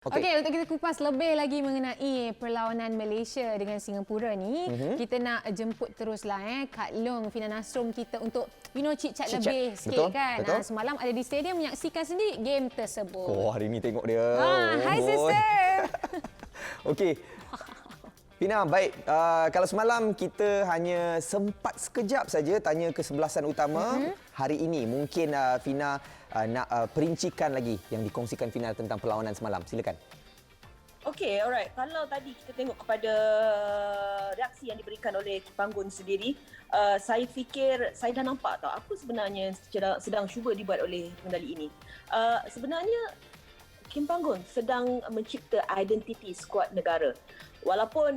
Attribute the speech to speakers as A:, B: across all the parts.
A: Okey, untuk kita kupas lebih lagi mengenai perlawanan Malaysia dengan Singapura ni, kita nak jemput teruslah Kak Long, Fina Nasrum kita untuk chit-chat lebih sikit kan.
B: Betul.
A: Semalam ada di stadium menyaksikan sendiri game tersebut.
B: Oh, hari ni tengok dia.
A: Hai sister.
B: Okey. Fina, baik. Kalau semalam kita hanya sempat sekejap saja tanya kesebelasan utama, hari ini mungkin Fina nak perincikan lagi yang dikongsikan Fina tentang perlawanan semalam. Silakan.
C: Okey, alright. Kalau tadi kita tengok kepada reaksi yang diberikan oleh Kipanggun sendiri, saya fikir saya dah nampak tahu apa sebenarnya sedang cuba dibuat oleh pengendali ini. Sebenarnya Kim Panggun sedang mencipta identiti skuad negara. Walaupun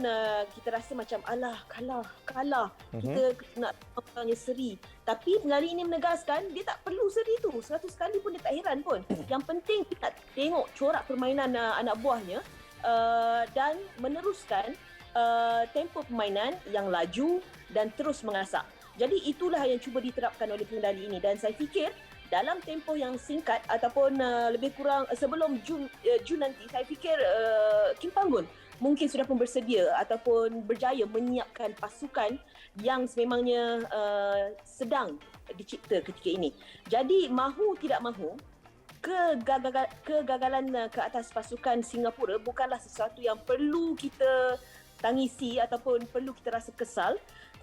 C: kita rasa macam kalah, kita nak namanya seri. Tapi pengendali ini menegaskan dia tak perlu seri tu. 100 kali pun dia tak heran pun. Yang penting kita nak tengok corak permainan anak buahnya dan meneruskan tempo permainan yang laju dan terus mengasak. Jadi itulah yang cuba diterapkan oleh pengendali ini dan saya fikir dalam tempoh yang singkat ataupun lebih kurang sebelum Jun nanti, saya fikir Kim Panggun mungkin sudah pun bersedia ataupun berjaya menyiapkan pasukan yang sememangnya sedang dicipta ketika ini. Jadi mahu tidak mahu, kegagalan ke atas pasukan Singapura bukanlah sesuatu yang perlu kita tangisi ataupun perlu kita rasa kesal.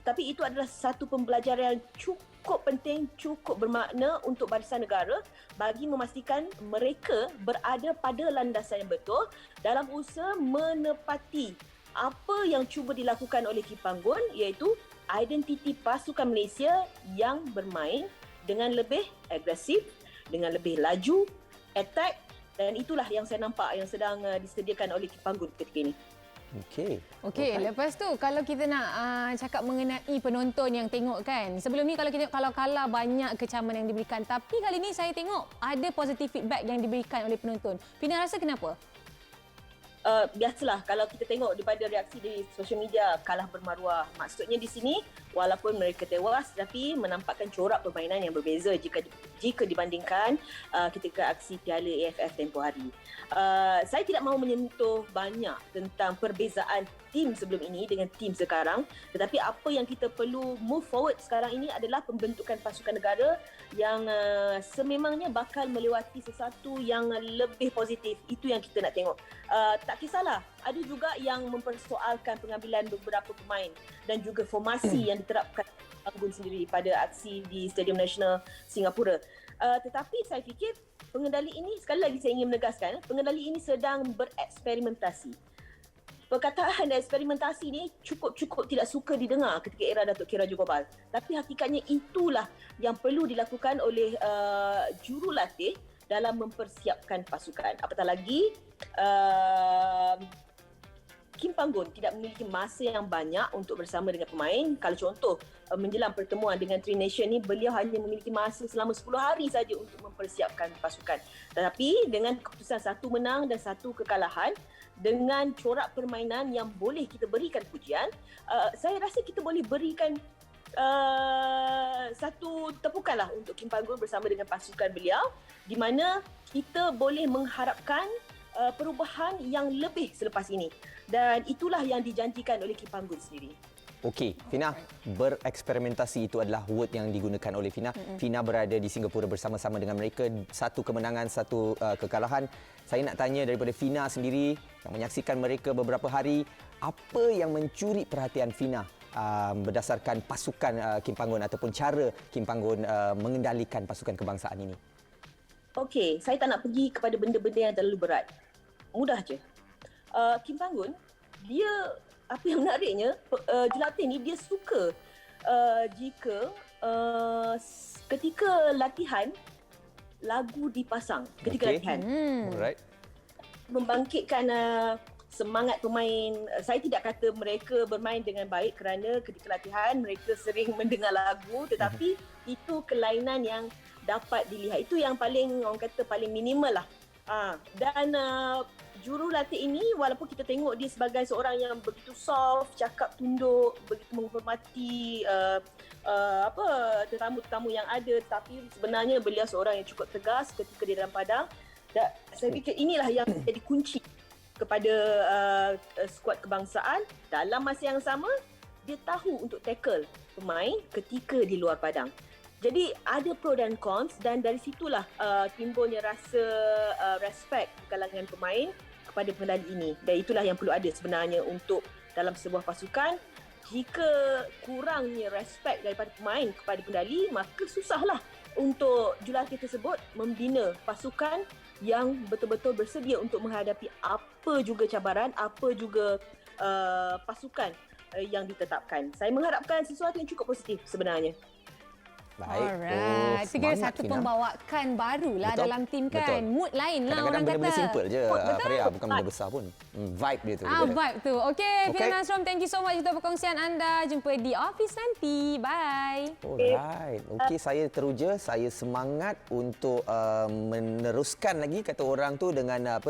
C: Tetapi itu adalah satu pembelajaran yang cukup penting, cukup bermakna untuk barisan negara bagi memastikan mereka berada pada landasan yang betul dalam usaha menepati apa yang cuba dilakukan oleh Kipanggun, iaitu identiti pasukan Malaysia yang bermain dengan lebih agresif, dengan lebih laju, attack, dan itulah yang saya nampak yang sedang disediakan oleh Kipanggun ketika ini.
A: Okey, lepas tu kalau kita nak cakap mengenai penonton yang tengok kan. Sebelum ni kalau kita kalau kalah banyak kecaman yang diberikan, tapi kali ni saya tengok ada positif feedback yang diberikan oleh penonton. Fina rasa kenapa?
C: Biasalah kalau kita tengok daripada reaksi di sosial media, kalah bermaruah. Maksudnya di sini walaupun mereka tewas tapi menampakkan corak permainan yang berbeza jika dibandingkan ketika aksi Piala AFF tempoh hari. Saya tidak mahu menyentuh banyak tentang perbezaan tim sebelum ini dengan tim sekarang, tetapi apa yang kita perlu move forward sekarang ini adalah pembentukan pasukan negara yang sememangnya bakal melewati sesuatu yang lebih positif. Itu yang kita nak tengok. Tak kisahlah, ada juga yang mempersoalkan pengambilan beberapa pemain dan juga formasi yang diterapkan Panggun sendiri pada aksi di Stadium Nasional Singapura. Tetapi saya fikir pengendali ini, sekali lagi saya ingin menegaskan, pengendali ini sedang bereksperimentasi. Perkataan eksperimentasi ni cukup tidak suka didengar ketika era Datuk Khairul Gobal. Tapi hakikatnya itulah yang perlu dilakukan oleh jurulatih dalam mempersiapkan pasukan. Apatah lagi, Kim Panggun tidak memiliki masa yang banyak untuk bersama dengan pemain. Kalau contoh, menjelang pertemuan dengan Tri Nation ni, beliau hanya memiliki masa selama 10 hari saja untuk mempersiapkan pasukan. Tetapi dengan keputusan satu menang dan satu kekalahan, dengan corak permainan yang boleh kita berikan pujian, saya rasa kita boleh berikan satu tepukanlah untuk Kim Panggun bersama dengan pasukan beliau, di mana kita boleh mengharapkan perubahan yang lebih selepas ini. Dan itulah yang dijanjikan oleh Kim Panggun sendiri.
B: Okey, Fina, bereksperimentasi itu adalah word yang digunakan oleh Fina. Fina berada di Singapura bersama-sama dengan mereka, satu kemenangan, satu kekalahan. Saya nak tanya daripada Fina sendiri yang menyaksikan mereka beberapa hari, apa yang mencuri perhatian Fina berdasarkan pasukan Kim Panggun ataupun cara Kim Panggun mengendalikan pasukan kebangsaan ini?
C: Okey, saya tak nak pergi kepada benda-benda yang terlalu berat. Mudah je. Kim Panggun, dia, apa yang menariknya, jurulatih ni dia suka jika ketika latihan lagu dipasang ketika latihan.
B: Alright.
C: Membangkitkan semangat pemain. Saya tidak kata mereka bermain dengan baik kerana ketika latihan mereka sering mendengar lagu, tetapi itu kelainan yang dapat dilihat. Itu yang paling, orang kata paling minimal lah. Dan jurulatih ini, walaupun kita tengok dia sebagai seorang yang begitu soft, cakap tunduk, begitu menghormati tetamu-tetamu yang ada, tapi sebenarnya beliau seorang yang cukup tegas ketika di dalam padang. Saya fikir inilah yang jadi kunci kepada skuad kebangsaan. Dalam masa yang sama, dia tahu untuk tackle pemain ketika di luar padang. Jadi ada pro dan cons, dan dari situlah timbulnya rasa respect di kalangan pemain kepada pengendali ini. Dan itulah yang perlu ada sebenarnya untuk dalam sebuah pasukan. Jika kurangnya respect daripada pemain kepada pendali, maka susahlah untuk jurulatih tersebut membina pasukan yang betul-betul bersedia untuk menghadapi apa juga cabaran, apa juga pasukan yang ditetapkan. Saya mengharapkan sesuatu yang cukup positif sebenarnya.
B: Baik.
A: Alright. Segera
B: Semangat,
A: satu
B: Fina.
A: pembawakan barulah
B: Betul.
A: dalam tim kan.
B: Betul.
A: Mood lain lah
B: Kadang-kadang
A: orang
B: benda-benda
A: kata.
B: simple je,
A: Betul.
B: Faria. Bukan benda besar pun. Vibe dia tu.
A: Vibe tu. Okey, Fina
B: Okey.
A: Nasrom, thank you so much untuk perkongsian anda. Jumpa di office nanti. Bye.
B: Alright. Okey, saya teruja, saya semangat untuk meneruskan lagi kata orang tu dengan